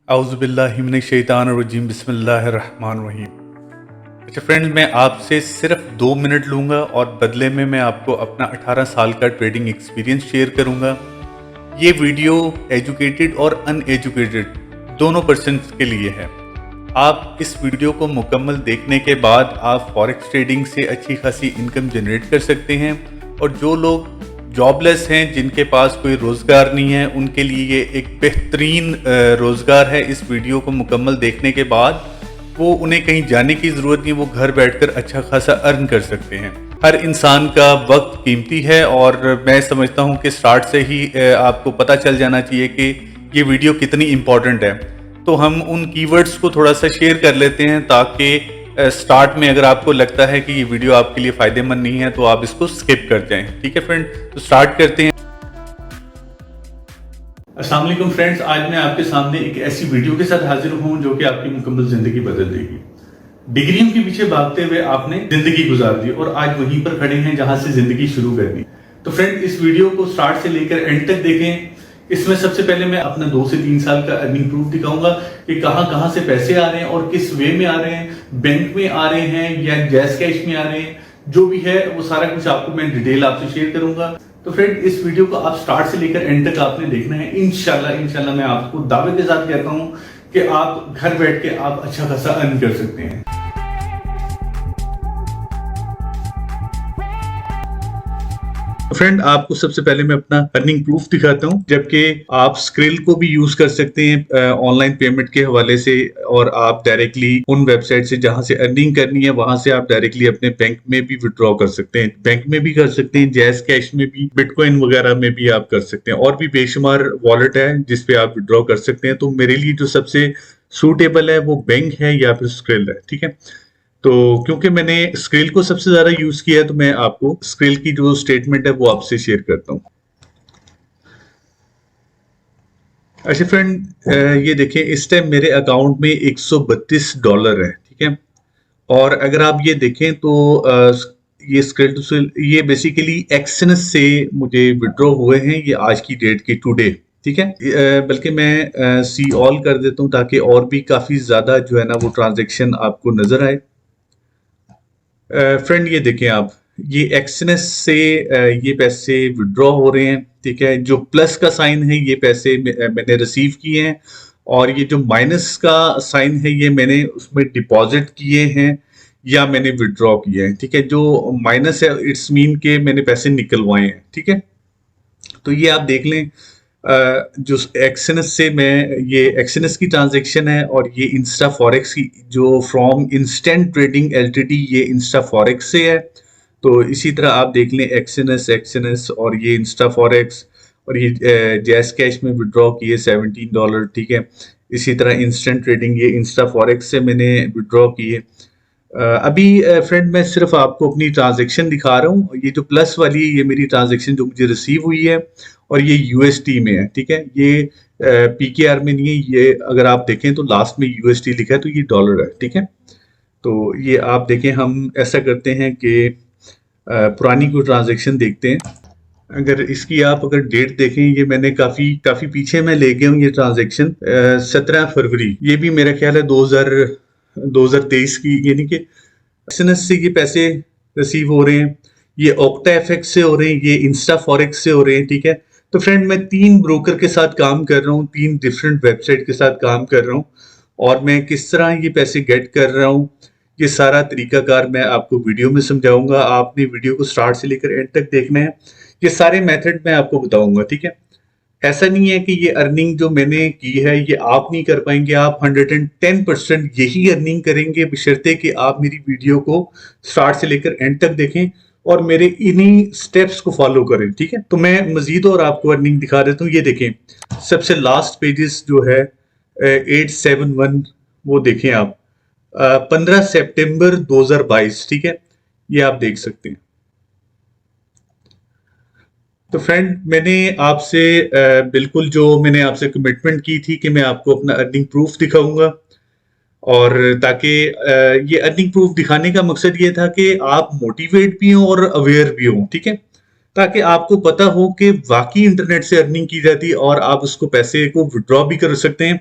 औज़ुबिल्लाहिमिनश्शैतानिर्रजीम बिस्मिल्लाहिर्रहमानिर्रहीम। अच्छा फ्रेंड्स, मैं आपसे सिर्फ 2 मिनट लूँगा और बदले में मैं आपको अपना 18 साल का ट्रेडिंग एक्सपीरियंस शेयर करूँगा। ये वीडियो एजुकेटेड और अनएजुकेटेड दोनों पर्सन्स के लिए है। आप इस वीडियो को मुकम्मल देखने के बाद आप फॉरेक्स ट्रेडिंग से अच्छी खासी इनकम जनरेट कर सकते हैं, और जो लोग जॉबलेस हैं, जिनके पास कोई रोज़गार नहीं है, उनके लिए ये एक बेहतरीन रोज़गार है। इस वीडियो को मुकम्मल देखने के बाद उन्हें कहीं जाने की ज़रूरत नहीं, वो घर बैठकर अच्छा खासा अर्न कर सकते हैं। हर इंसान का वक्त कीमती है, और मैं समझता हूँ कि स्टार्ट से ही आपको पता चल जाना चाहिए कि ये वीडियो कितनी इम्पॉर्टेंट है। तो हम उन कीवर्ड्स को थोड़ा सा शेयर कर लेते हैं, ताकि स्टार्ट में अगर आपको लगता है कि ये वीडियो आपके लिए फ़ायदेमंद नहीं है तो आप इसको स्किप कर जाएं। ठीक है फ्रेंड, तो स्टार्ट करते हैं। अस्सलाम वालेकुम फ्रेंड्स, आज मैं आपके सामने एक ऐसी वीडियो के साथ हाजिर हूँ जो कि आपकी मुकम्मल ज़िंदगी बदल देगी। डिग्रियों के पीछे भागते हुए आपने ज़िंदगी गुजार दी और आज वहीं पर खड़े हैं जहाँ से ज़िंदगी शुरू करनी। तो फ्रेंड, इस वीडियो को स्टार्ट से लेकर एंड तक देखें। इसमें सबसे पहले मैं अपना 2 से 3 साल का अर्निंग प्रूफ दिखाऊंगा कि कहां से पैसे आ रहे हैं और किस वे में आ रहे हैं, बैंक में आ रहे हैं या जैज़ कैश में आ रहे हैं, जो भी है वो सारा कुछ आपको मैं डिटेल आपसे शेयर करूंगा। तो फ्रेंड, इस वीडियो को आप स्टार्ट से लेकर एंड तक आपने देखना है। इंशाल्लाह मैं आपको दावे के साथ कहता हूं कि आप घर बैठ के आप अच्छा खासा अर्न कर सकते हैं। फ्रेंड, आपको सबसे पहले मैं अपना अर्निंग प्रूफ दिखाता हूं, जबकि आप स्क्रिल को भी यूज कर सकते हैं ऑनलाइन पेमेंट के हवाले से, और आप डायरेक्टली उन वेबसाइट से जहां से अर्निंग करनी है वहां से आप डायरेक्टली अपने बैंक में भी विड्रॉ कर सकते हैं। बैंक में भी कर सकते हैं, जैज़ कैश में भी, बिटकॉइन वगैरह में भी आप कर सकते हैं, और भी बेशुमार वॉलेट है जिसपे आप विड्रॉ कर सकते हैं। तो मेरे लिए जो सबसे सूटेबल है वो बैंक है या फिर स्क्रिल है। ठीक है, तो क्योंकि मैंने स्क्रिल को सबसे ज्यादा यूज किया है तो मैं आपको स्क्रिल की जो स्टेटमेंट है वो आपसे शेयर करता हूं। अच्छा फ्रेंड, ये देखें, इस टाइम मेरे अकाउंट में $132 है। ठीक है, और अगर आप ये देखें तो ये स्क्रिल ये बेसिकली एक्सएनएस से मुझे विड्रॉ हुए हैं, ये आज की डेट के टुडे। ठीक है, बल्कि मैं सी ऑल कर देता हूं ताकि और भी काफी ज्यादा जो है ना वो ट्रांजेक्शन आपको नजर आए। फ्रेंड, ये देखें आप, ये एक्सएनएस से ये पैसे विड्रॉ हो रहे हैं। ठीक है, जो प्लस का साइन है ये पैसे मैंने रिसीव किए हैं, और ये जो माइनस का साइन है ये मैंने उसमें डिपॉजिट किए हैं या मैंने विड्रॉ किए हैं। ठीक है, जो माइनस है इट्स मीन के मैंने पैसे निकलवाए हैं। ठीक है, तो ये आप देख लें, जो एक्सएनएस से मैं, ये एक्सएनएस की ट्रांजैक्शन है, और ये इंस्टा फॉरेक्स की जो फ्रॉम इंस्टेंट ट्रेडिंग एलटीडी, ये इंस्टा फॉरेक्स से है। तो इसी तरह आप देख लें, एक्सएनएस और ये इंस्टा फॉरेक्स, और ये जैज़ कैश में विड्रॉ किए $17। ठीक है, इसी तरह इंस्टेंट ट्रेडिंग ये इंस्टा फॉरेक्स से मैंने विड्रॉ किए। अभी फ्रेंड, मैं सिर्फ आपको अपनी ट्रांजैक्शन दिखा रहा हूँ। ये जो प्लस वाली है ये मेरी ट्रांजैक्शन जो मुझे रिसीव हुई है, और ये यूएसटी में है। ठीक है, ये पीकेआर में नहीं है, ये अगर आप देखें तो लास्ट में यूएसटी लिखा है, तो ये डॉलर है। ठीक है, तो ये आप देखें, हम ऐसा करते हैं कि पुरानी कोई ट्रांजैक्शन देखते हैं। अगर इसकी आप अगर डेट देखें, ये मैंने काफी पीछे मैं ले गया हूँ ये ट्रांजैक्शन, 17 फरवरी, ये भी मेरा ख्याल है 2023 की, यानी कि एक्सएनएस से ये पैसे रिसीव हो रहे हैं, ये ऑक्टा एफएक्स से हो रहे हैं, ये इंस्टा फॉरेक्स से हो रहे हैं। ठीक है, तो फ्रेंड, मैं 3 ब्रोकर के साथ काम कर रहा हूँ, 3 डिफरेंट वेबसाइट के साथ काम कर रहा हूँ, और मैं किस तरह ये पैसे गेट कर रहा हूँ ये सारा तरीकाकार मैं आपको वीडियो में समझाऊंगा। आपने वीडियो को स्टार्ट से लेकर एंड तक देखना है, ये सारे मेथड मैं आपको बताऊंगा। ठीक है, ऐसा नहीं है कि ये अर्निंग जो मैंने की है ये आप नहीं कर पाएंगे, आप 110% यही अर्निंग करेंगे, बशर्ते कि आप मेरी वीडियो को स्टार्ट से लेकर एंड तक देखें और मेरे इन्हीं स्टेप्स को फॉलो करें। ठीक है, तो मैं मजीद और आपको अर्निंग दिखा देता हूँ। ये देखें, सबसे लास्ट पेजेस जो है 871, वो देखें आप, 15 सितंबर 2022। ठीक है, ये आप देख सकते हैं। तो फ्रेंड, मैंने आपसे बिल्कुल जो मैंने आपसे कमिटमेंट की थी कि मैं आपको अपना अर्निंग प्रूफ दिखाऊंगा, और ताकि ये अर्निंग प्रूफ दिखाने का मकसद ये था कि आप मोटिवेट भी हों और अवेयर भी हों। ठीक है, ताकि आपको पता हो कि वाकई इंटरनेट से अर्निंग की जाती है और आप उसको पैसे को विड्रॉ भी कर सकते हैं।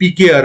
PKR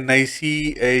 NIC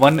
1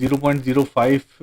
0.05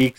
1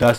10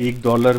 $1.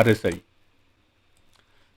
RSI.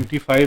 MT5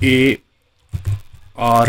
AR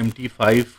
MT5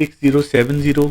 6070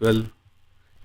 12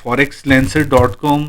forexlancer.com،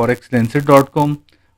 forexlancer.com،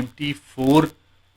MT4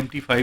MT5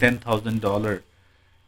$10,000.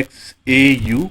XAUUSD.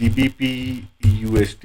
GBP/USD.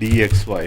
DXY.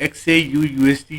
XAUUSD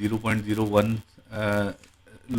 0.01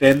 10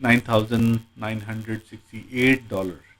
$9,968.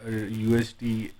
USD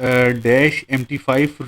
-MT5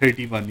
31،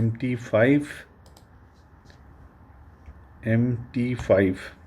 MT5.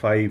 5،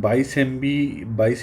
22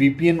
VPN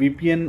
VPN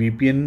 VPN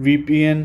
VPN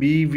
BV,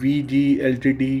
VG LTD.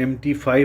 MT5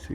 6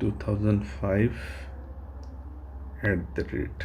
2005 @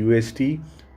UST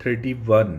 31۔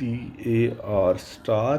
STAR،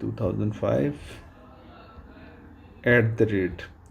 2005 @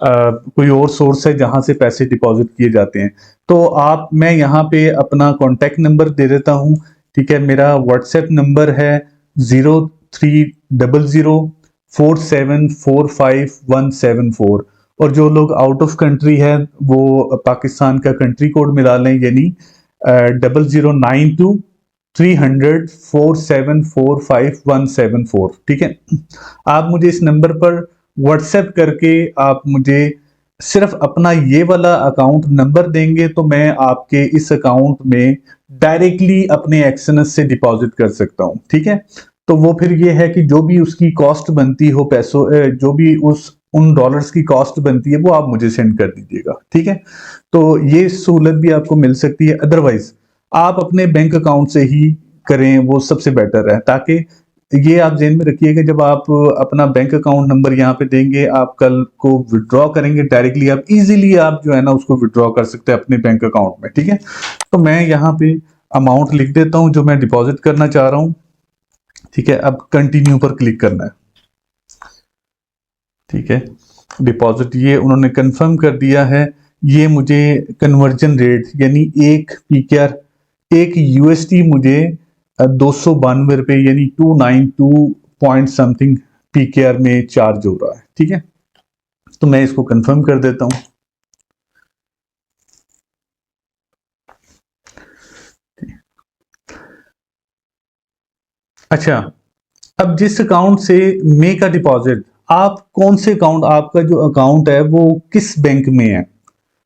कोई और सोर्स है जहां से पैसे डिपॉजिट किए जाते हैं। तो मैं यहाँ पे अपना कॉन्टैक्ट नंबर दे देता हूँ, ठीक है। मेरा व्हाट्सएप नंबर है 03004745 174। और जो लोग आउट ऑफ कंट्री है वो पाकिस्तान का कंट्री कोड मिला लें, यानी 0092-300-4745-174, ठीक है। आप मुझे इस नंबर पर व्हाट्सएप करके आप मुझे सिर्फ अपना ये वाला अकाउंट नंबर देंगे तो मैं आपके इस अकाउंट में डायरेक्टली अपने एक्सएनएस से डिपॉजिट कर सकता हूं, ठीक है। तो वो फिर ये है कि जो भी उसकी कॉस्ट बनती हो पैसों, जो भी उन डॉलर्स की कॉस्ट बनती है वो आप मुझे सेंड कर दीजिएगा, ठीक है। तो ये सहूलत भी आपको मिल सकती है। अदरवाइज आप अपने बैंक अकाउंट से ही करें, वो सबसे बेटर है। ताकि ये आप ध्यान में रखिएगा, जब आप अपना बैंक अकाउंट नंबर यहाँ पे देंगे, आप कल को विड्रॉ करेंगे डायरेक्टली, आप इजीली आप जो है ना उसको विड्रॉ कर सकते हैं अपने बैंक अकाउंट में, ठीक है। तो मैं यहाँ पे अमाउंट लिख देता हूँ जो मैं डिपॉजिट करना चाह रहा हूँ, ठीक है। अब कंटिन्यू पर क्लिक करना है, ठीक है। डिपॉजिट ये उन्होंने कंफर्म कर दिया है। ये मुझे कन्वर्जन रेट यानी एक यूएसडी मुझे 292 रुपये यानी 292 पॉइंट समथिंग पीकेआर में चार्ज हो रहा है, ठीक है। तो मैं इसको कंफर्म कर देता हूं। अच्छा, अब जिस अकाउंट से मे का डिपॉजिट, आप कौन से अकाउंट, आपका जो अकाउंट है वो किस बैंक में है,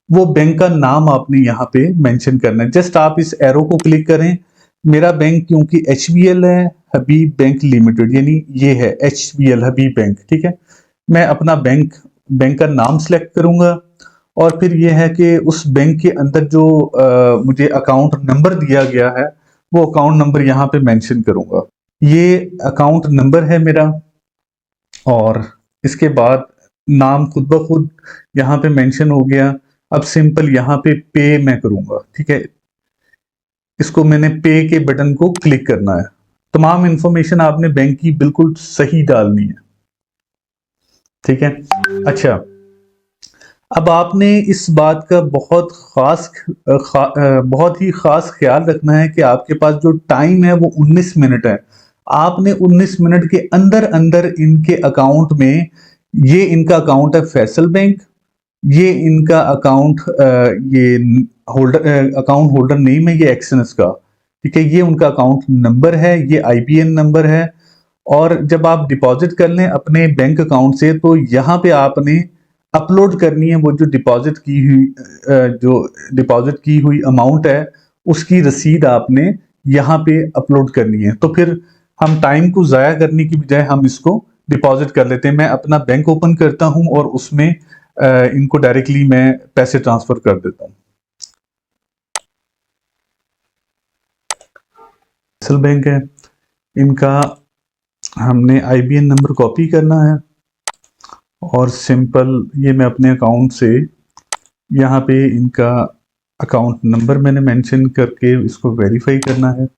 वो बैंक का नाम आपने यहाँ पे मेंशन करना है। जस्ट आप इस एरो को क्लिक करें। मेरा बैंक क्योंकि HBL है, हबीब बैंक लिमिटेड, यानी ये है HBL हबीब बैंक, ठीक है। मैं अपना बैंक का नाम सेलेक्ट करूंगा और फिर ये है कि उस बैंक के अंदर जो मुझे अकाउंट नंबर दिया गया है वो अकाउंट नंबर यहाँ पे मेंशन करूंगा। ये अकाउंट नंबर है मेरा, और इसके बाद नाम खुद ब खुद यहाँ पे मेंशन हो गया। अब सिंपल यहाँ पे मैं करूंगा, ठीक है। इसको मैंने पे के बटन को क्लिक करना है। तमाम इंफॉर्मेशन आपने बैंक की बिल्कुल सही डालनी है, ठीक है। अच्छा, अब आपने इस बात का बहुत ही खास ख्याल रखना है कि आपके पास जो टाइम है वो 19 मिनट है। आपने 19 मिनट के अंदर अंदर इनके अकाउंट में, ये इनका अकाउंट है फैसल बैंक, ये इनका अकाउंट ये अकाउंट होल्डर नेम है ये एक्सएनएस का, ठीक है। ये उनका अकाउंट नंबर है, ये आईबीएन नंबर है। और जब आप डिपॉजिट कर लें अपने बैंक अकाउंट से तो यहाँ पे आपने अपलोड करनी है वो जो डिपॉजिट की हुई अमाउंट है उसकी रसीद आपने यहाँ पे अपलोड करनी है। तो फिर हम टाइम को ज़ाया करने की बजाय हम इसको डिपॉजिट कर लेते हैं। मैं अपना बैंक ओपन करता हूँ और उसमें इनको डायरेक्टली मैं पैसे ट्रांसफर कर देता हूँ। फैसल बैंक है, इनका हमने आईबीएन नंबर कॉपी करना है और सिंपल ये मैं अपने अकाउंट से यहाँ पे इनका अकाउंट नंबर मैंने मेंशन करके इसको वेरीफाई करना है।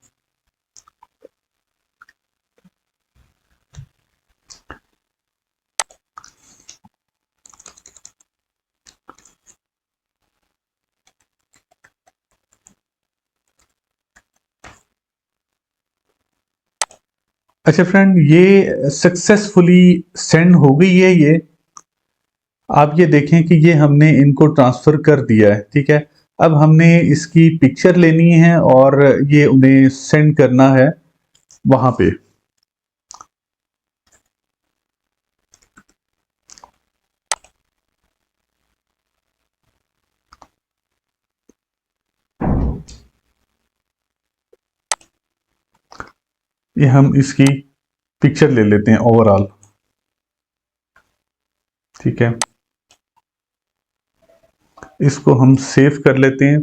अच्छा फ्रेंड, ये सक्सेसफुली सेंड हो गई है। ये आप ये देखें कि ये हमने इनको ट्रांसफर कर दिया है, ठीक है। अब हमने इसकी पिक्चर लेनी है और ये उन्हें सेंड करना है वहां पे। ये हम इसकी पिक्चर ले लेते हैं ओवरऑल, ठीक है। इसको हम सेव कर लेते हैं।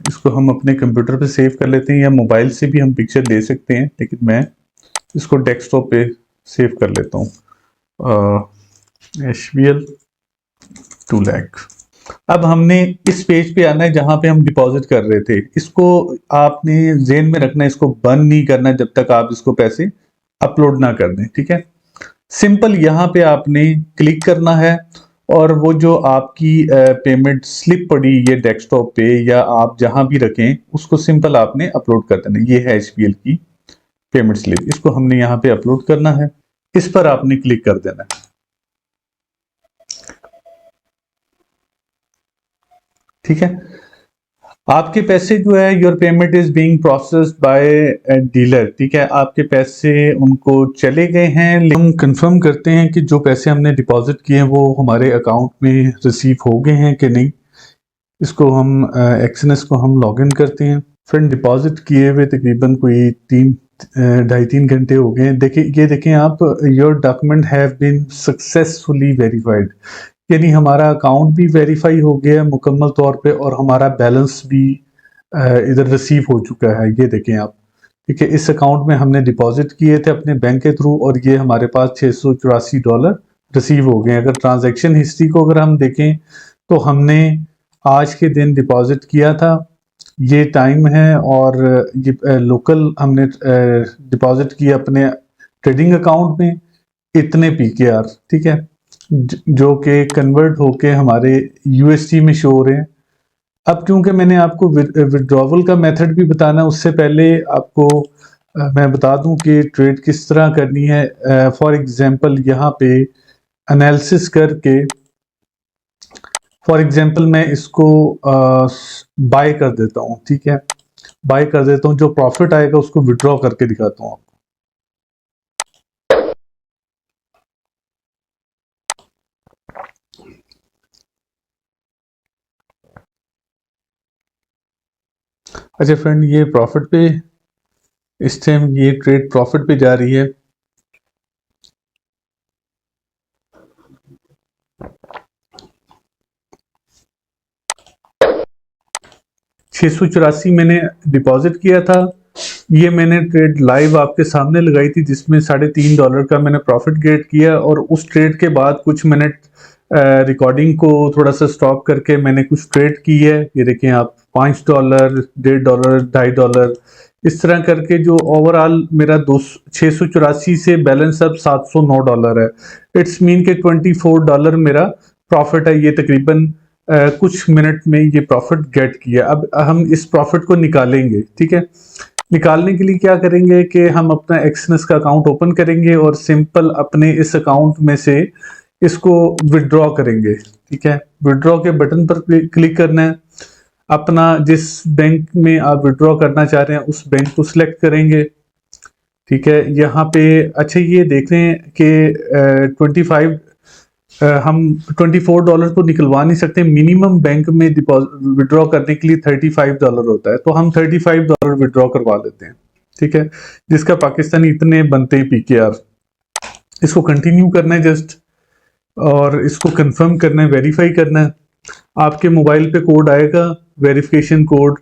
इसको हम अपने कंप्यूटर पे सेव कर लेते हैं या मोबाइल से भी हम पिक्चर ले सकते हैं, लेकिन मैं इसको डेस्कटॉप पे सेव कर लेता हूँ। HBL 2 लाख। अब हमने इस पेज पे आना है जहां पे हम डिपॉजिट कर रहे थे। इसको आपने ज़हन में रखना है, इसको बंद नहीं करना जब तक आप इसको पैसे अपलोड ना कर दें, ठीक है। सिंपल यहाँ पे आपने क्लिक करना है और वो जो आपकी पेमेंट स्लिप पड़ी ये डेस्कटॉप पे या आप जहां भी रखें उसको सिंपल आपने अपलोड कर देना। ये है HBL की पेमेंट स्लिप, इसको हमने यहाँ पे अपलोड करना है, इस पर आपने क्लिक कर देना है। ठीक है, आपके पैसे जो है your payment is being processed bye dealer. ठीक है, आपके पैसे उनको चले गए हैं, लेकिन हम कंफर्म करते हैं कि जो पैसे हमने डिपॉजिट किए हैं वो हमारे अकाउंट में रिसीव हो गए हैं कि नहीं। इसको हम एक्सएनएस को हम लॉगिन करते हैं। फ्रेंड डिपॉजिट किए हुए तकरीबन कोई 2.5-3 घंटे हो गए हैं। देखिए, ये देखें आप, your document have been successfully verified, यानी हमारा अकाउंट भी वेरीफाई हो गया है मुकम्मल तौर पे और हमारा बैलेंस भी इधर रिसीव हो चुका है। ये देखें आप, ठीक है, इस अकाउंट में हमने डिपॉजिट किए थे अपने बैंक के थ्रू और ये हमारे पास $684 रिसीव हो गए। अगर ट्रांजैक्शन हिस्ट्री को अगर हम देखें तो हमने आज के दिन डिपॉजिट किया था, ये टाइम है, और ये लोकल हमने डिपॉजिट किया अपने ट्रेडिंग अकाउंट में इतने PKR। ठीक है, जो कि कन्वर्ट होके हमारे USD में शो हो रहे हैं। अब क्योंकि मैंने आपको विड्रॉवल का मेथड भी बताना है, उससे पहले आपको मैं बता दूं कि ट्रेड किस तरह करनी है। फॉर एग्जांपल यहाँ पे एनालिसिस करके, फॉर एग्जांपल मैं इसको बाय कर देता हूँ। ठीक है, बाय कर देता हूँ, जो प्रॉफिट आएगा उसको विड्रॉ करके दिखाता हूँ आपको। अच्छा फ्रेंड, ये प्रॉफिट पे, इस टाइम ये ट्रेड प्रॉफिट पे जा रही है। $684 मैंने डिपॉजिट किया था। ये मैंने ट्रेड लाइव आपके सामने लगाई थी जिसमें $3.5 का मैंने प्रॉफिट गेट किया, और उस ट्रेड के बाद कुछ मिनट रिकॉर्डिंग को थोड़ा सा स्टॉप करके मैंने कुछ ट्रेड की है। ये देखें आप, $5, $1.5, $2.5, इस तरह करके जो ओवरऑल मेरा 684 से बैलेंस अब $709 है। इट्स मीन के $24 मेरा प्रॉफिट है। ये तकरीबन कुछ मिनट में ये प्रॉफिट गेट किया। अब हम इस प्रॉफिट को निकालेंगे। ठीक है, निकालने के लिए क्या करेंगे कि हम अपना एक्सएनएस का अकाउंट ओपन करेंगे और सिंपल अपने इस अकाउंट में से इसको विड्रॉ करेंगे। ठीक है, विड्रॉ के बटन पर क्लिक करना है, अपना जिस बैंक में आप विड्रॉ करना चाह रहे हैं उस बैंक को सिलेक्ट करेंगे। ठीक है, यहाँ पे अच्छा ये देख रहे हैं कि 25 हम $24 तो निकलवा नहीं सकते, मिनिमम बैंक में विड्रॉ करने के लिए $35 होता है, तो हम $35 विड्रॉ करवा लेते हैं। ठीक है, जिसका पाकिस्तानी इतने बनते हैं PKR। इसको कंटिन्यू करना है जस्ट, और इसको कंफर्म करना है, वेरीफाई करना है। आपके मोबाइल पे कोड आएगा, वेरिफिकेशन कोड,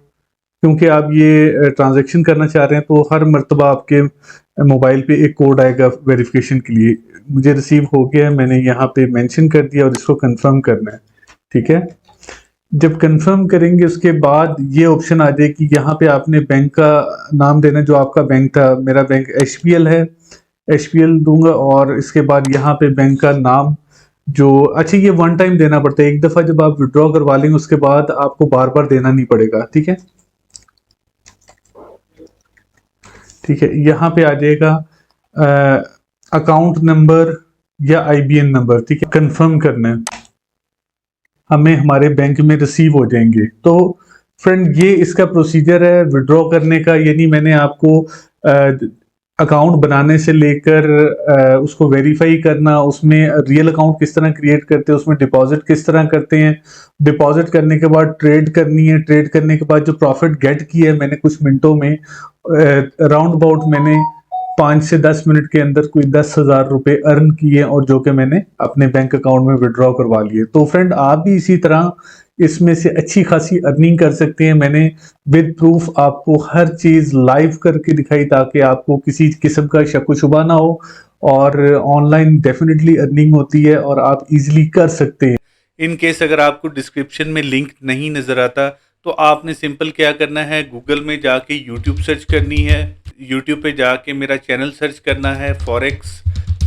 क्योंकि आप ये ट्रांजैक्शन करना चाह रहे हैं तो हर मर्तबा आपके मोबाइल पे एक कोड आएगा वेरिफिकेशन के लिए। मुझे रिसीव हो गया है, मैंने यहाँ पे मेंशन कर दिया और इसको कंफर्म करना है। ठीक है, जब कंफर्म करेंगे उसके बाद ये ऑप्शन आ जाए कि यहाँ पे आपने बैंक का नाम देना, जो आपका बैंक था, मेरा बैंक HBL है, HBL दूंगा, और इसके बाद यहाँ पे बैंक का नाम जो, अच्छा ये वन टाइम देना पड़ता है, एक दफा जब आप विड्रॉ करवा लेंगे उसके बाद आपको बार बार देना नहीं पड़ेगा। ठीक है, ठीक है, यहाँ पे आ जाएगा अकाउंट नंबर या IBN नंबर। ठीक है, कंफर्म करना है, हमें हमारे बैंक में रिसीव हो जाएंगे। तो फ्रेंड ये इसका प्रोसीजर है विड्रॉ करने का, यानी मैंने आपको अकाउंट बनाने से लेकर उसको वेरीफाई करना, उसमें रियल अकाउंट किस तरह क्रिएट करते हैं, उसमें डिपॉजिट किस तरह करते हैं, डिपॉजिट करने के बाद ट्रेड करनी है, ट्रेड करने के बाद जो प्रॉफिट गेट किया है मैंने कुछ मिनटों में, राउंड अबाउट मैंने 5 से 10 मिनट के अंदर कोई 10,000 रुपए अर्न किए, और जो कि मैंने अपने बैंक अकाउंट में विड्रॉ करवा लिए। तो फ्रेंड आप भी इसी तरह इसमें से अच्छी खासी अर्निंग कर सकते हैं। मैंने विद प्रूफ आपको हर चीज लाइव करके दिखाई ताकि आपको किसी किस्म का शक शुबा ना हो, और ऑनलाइन डेफिनेटली अर्निंग होती है और आप इजीली कर सकते हैं। इन केस अगर आपको डिस्क्रिप्शन में लिंक नहीं नज़र आता तो आपने सिंपल क्या करना है, गूगल में जाके यूट्यूब सर्च करनी है, यूट्यूब पे जाके मेरा चैनल सर्च करना है फॉरेक्स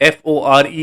FOREXLANCER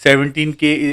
17K